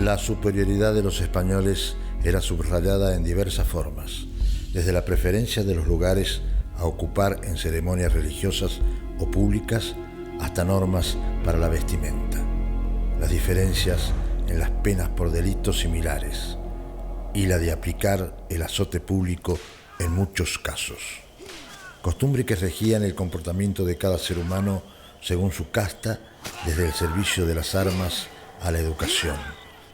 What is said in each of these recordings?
La superioridad de los españoles era subrayada en diversas formas, desde la preferencia de los lugares a ocupar en ceremonias religiosas o públicas hasta normas para la vestimenta, las diferencias en las penas por delitos similares y la de aplicar el azote público en muchos casos. Costumbre que regían el comportamiento de cada ser humano según su casta, desde el servicio de las armas a la educación,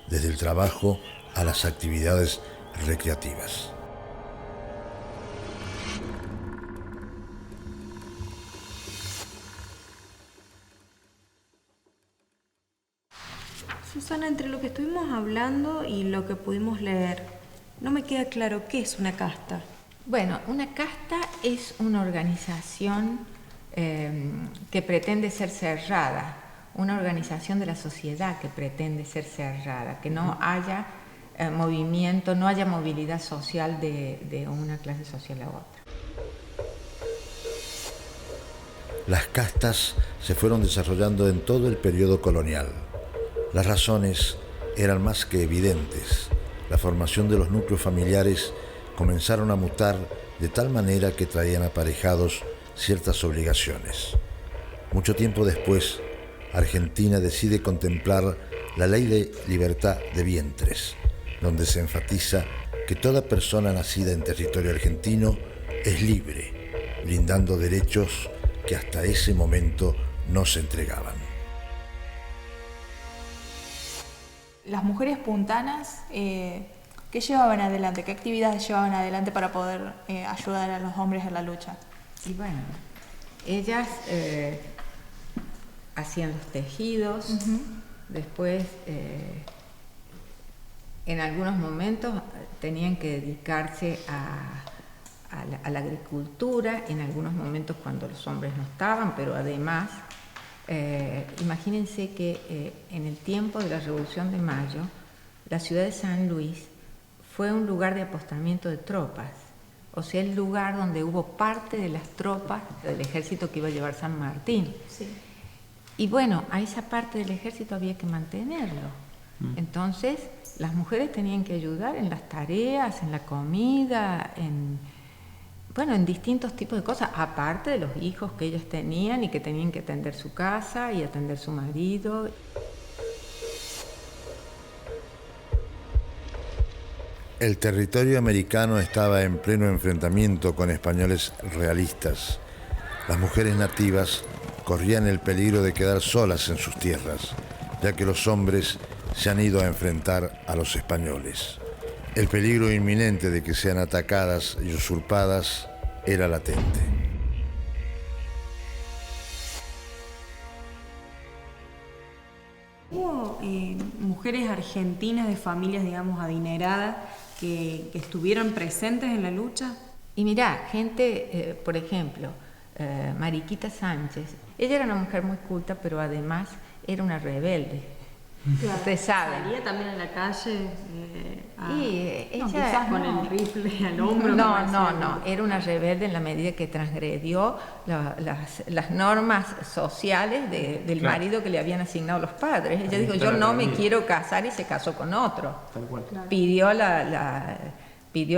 desde el trabajo a las actividades recreativas. Susana, entre lo que estuvimos hablando y lo que pudimos leer, no me queda claro qué es una casta. Bueno, una casta es una organización que pretende ser cerrada, una organización de la sociedad que pretende ser cerrada, que no haya movimiento, no haya movilidad social de una clase social a otra. Las castas se fueron desarrollando en todo el periodo colonial. Las razones eran más que evidentes. La formación de los núcleos familiares comenzaron a mutar de tal manera que traían aparejados ciertas obligaciones. Mucho tiempo después, Argentina decide contemplar la Ley de Libertad de Vientres, donde se enfatiza que toda persona nacida en territorio argentino es libre, brindando derechos que hasta ese momento no se entregaban. Las mujeres puntanas, ¿qué llevaban adelante? ¿Qué actividades llevaban adelante para poder ayudar a los hombres en la lucha? Y bueno, ellas hacían los tejidos, después en algunos momentos tenían que dedicarse a la agricultura, en algunos momentos cuando los hombres no estaban, pero además, imagínense que en el tiempo de la Revolución de Mayo, la ciudad de San Luis fue un lugar de apostamiento de tropas, o sea, el lugar donde hubo parte de las tropas del ejército que iba a llevar San Martín. Sí. Y bueno, a esa parte del ejército había que mantenerlo. Entonces, las mujeres tenían que ayudar en las tareas, en la comida, en distintos tipos de cosas, aparte de los hijos que ellas tenían y que tenían que atender su casa y atender su marido. El territorio americano estaba en pleno enfrentamiento con españoles realistas. Las mujeres nativas corrían el peligro de quedar solas en sus tierras, ya que los hombres se han ido a enfrentar a los españoles. El peligro inminente de que sean atacadas y usurpadas era latente. ¿Hubo mujeres argentinas de familias, digamos, adineradas que estuvieron presentes en la lucha? Y mirá, gente, por ejemplo, Mariquita Sánchez, ella era una mujer muy culta, pero además era una rebelde. Claro. Ustedes saben. ¿Salía también en la calle? Ella, quizás con el rifle al hombro. No, era una rebelde en la medida que transgredió las normas sociales del marido que le habían asignado los padres. Ella dijo, yo no me quiero casar, y se casó con otro. Tal cual. Claro. Pidió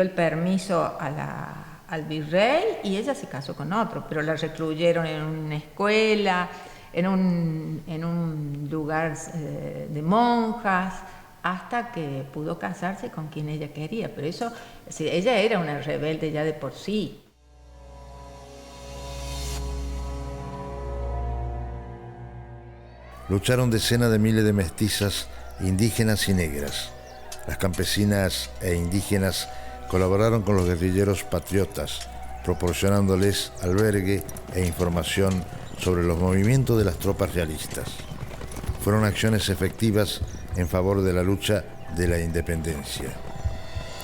el permiso al virrey y ella se casó con otro, pero la recluyeron en una escuela, en un lugar de monjas, hasta que pudo casarse con quien ella quería. Pero eso, ella era una rebelde ya de por sí. Lucharon decenas de miles de mestizas, indígenas y negras. Las campesinas e indígenas colaboraron con los guerrilleros patriotas, proporcionándoles albergue e información sobre los movimientos de las tropas realistas. Fueron acciones efectivas en favor de la lucha de la independencia.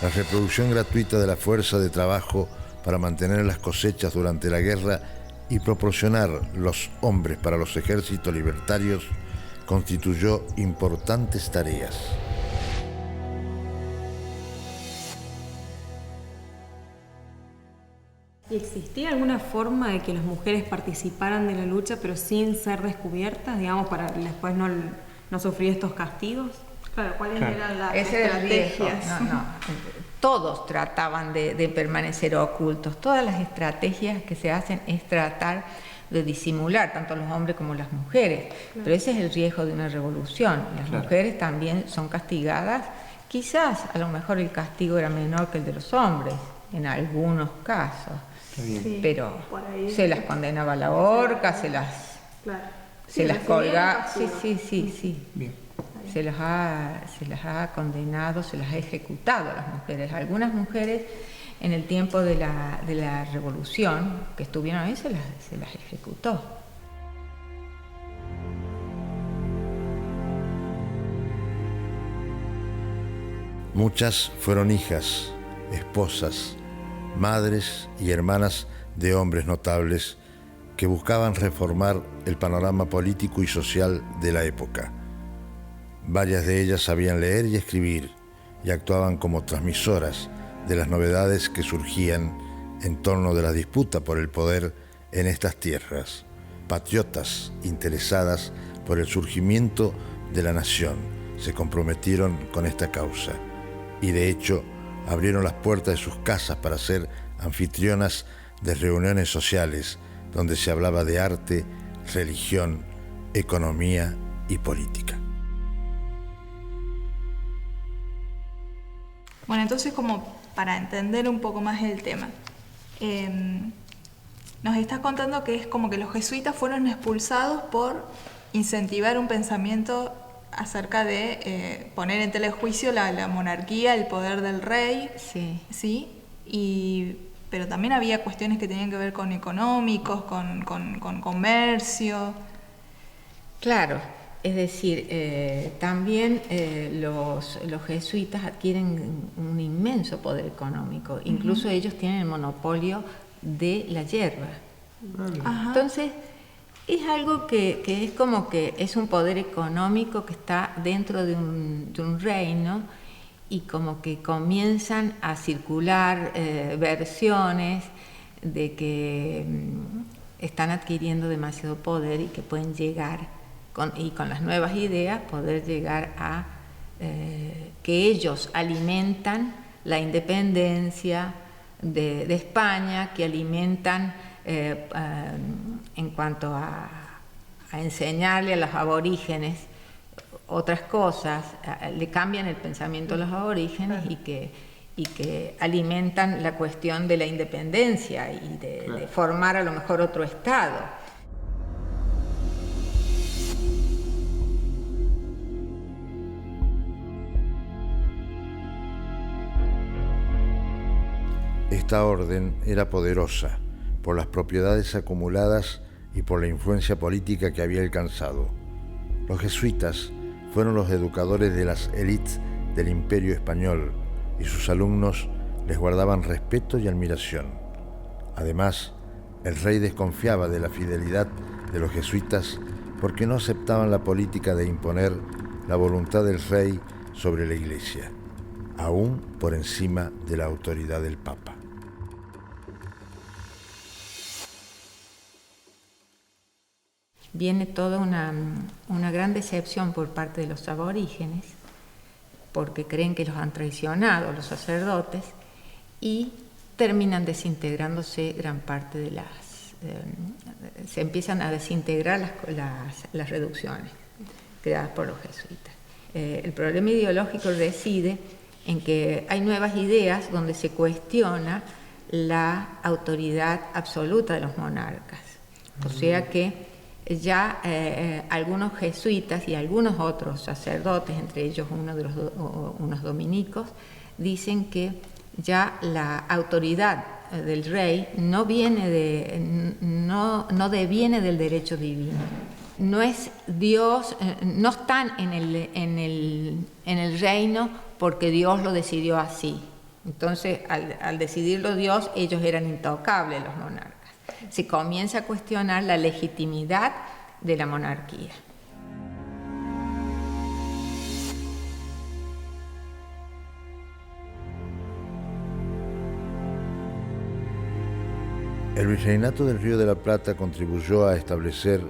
La reproducción gratuita de la fuerza de trabajo para mantener las cosechas durante la guerra y proporcionar los hombres para los ejércitos libertarios constituyó importantes tareas. ¿Y existía alguna forma de que las mujeres participaran de la lucha pero sin ser descubiertas, digamos, para después no sufrir estos castigos? Claro, ¿cuáles eran las Ese era el riesgo. estrategias? No. Todos trataban de permanecer ocultos. Todas las estrategias que se hacen es tratar de disimular, tanto los hombres como las mujeres. Claro. Pero ese es el riesgo de una revolución. Las mujeres también son castigadas. Quizás, a lo mejor el castigo era menor que el de los hombres, en algunos casos. Sí, pero se las condenaba a la horca, se las colgaba. Sí. Bien. Se las ha condenado, se las ha ejecutado a las mujeres. Algunas mujeres en el tiempo de la revolución que estuvieron ahí se las ejecutó. Muchas fueron hijas, esposas, madres y hermanas de hombres notables que buscaban reformar el panorama político y social de la época. Varias de ellas sabían leer y escribir y actuaban como transmisoras de las novedades que surgían en torno de la disputa por el poder en estas tierras. Patriotas interesadas por el surgimiento de la nación se comprometieron con esta causa y de hecho abrieron las puertas de sus casas para ser anfitrionas de reuniones sociales donde se hablaba de arte, religión, economía y política. Bueno, entonces como para entender un poco más el tema, nos estás contando que es como que los jesuitas fueron expulsados por incentivar un pensamiento acerca de poner en telejuicio la monarquía, el poder del rey. Sí. Pero también había cuestiones que tenían que ver con económicos, con comercio. Claro, es decir, también los jesuitas adquieren un inmenso poder económico. Incluso ellos tienen el monopolio de la hierba. Ajá. Entonces, es algo que es como que es un poder económico que está dentro de un reino y como que comienzan a circular versiones de que están adquiriendo demasiado poder y que pueden llegar con las nuevas ideas poder llegar a que ellos alimentan la independencia de España, que alimentan en cuanto a enseñarle a los aborígenes otras cosas, le cambian el pensamiento a los aborígenes y que alimentan la cuestión de la independencia y de formar a lo mejor otro estado. Esta orden era poderosa por las propiedades acumuladas y por la influencia política que había alcanzado. Los jesuitas fueron los educadores de las élites del Imperio Español y sus alumnos les guardaban respeto y admiración. Además, el rey desconfiaba de la fidelidad de los jesuitas porque no aceptaban la política de imponer la voluntad del rey sobre la Iglesia, aún por encima de la autoridad del Papa. Viene toda una gran decepción por parte de los aborígenes, porque creen que los han traicionado los sacerdotes y terminan desintegrándose gran parte de se empiezan a desintegrar las reducciones creadas por los jesuitas. El problema ideológico reside en que hay nuevas ideas donde se cuestiona la autoridad absoluta de los monarcas. O sea que ya algunos jesuitas y algunos otros sacerdotes, entre ellos unos dominicos, dicen que ya la autoridad del rey no deviene del derecho divino. No es Dios, no están en el reino porque Dios lo decidió así. Entonces, al decidirlo Dios, ellos eran intocables, los monarcas. Se comienza a cuestionar la legitimidad de la monarquía. El Virreinato del Río de la Plata contribuyó a establecer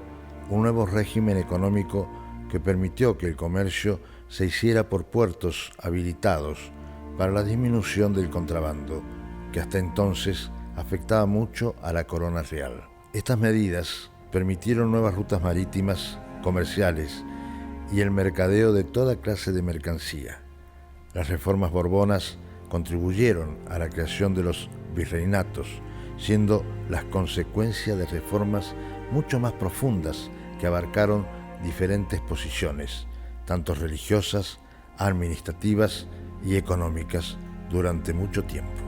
un nuevo régimen económico que permitió que el comercio se hiciera por puertos habilitados para la disminución del contrabando, que hasta entonces afectaba mucho a la corona real. Estas medidas permitieron nuevas rutas marítimas, comerciales y el mercadeo de toda clase de mercancía. Las reformas borbonas contribuyeron a la creación de los virreinatos, siendo las consecuencias de reformas mucho más profundas que abarcaron diferentes posiciones, tanto religiosas, administrativas y económicas, durante mucho tiempo.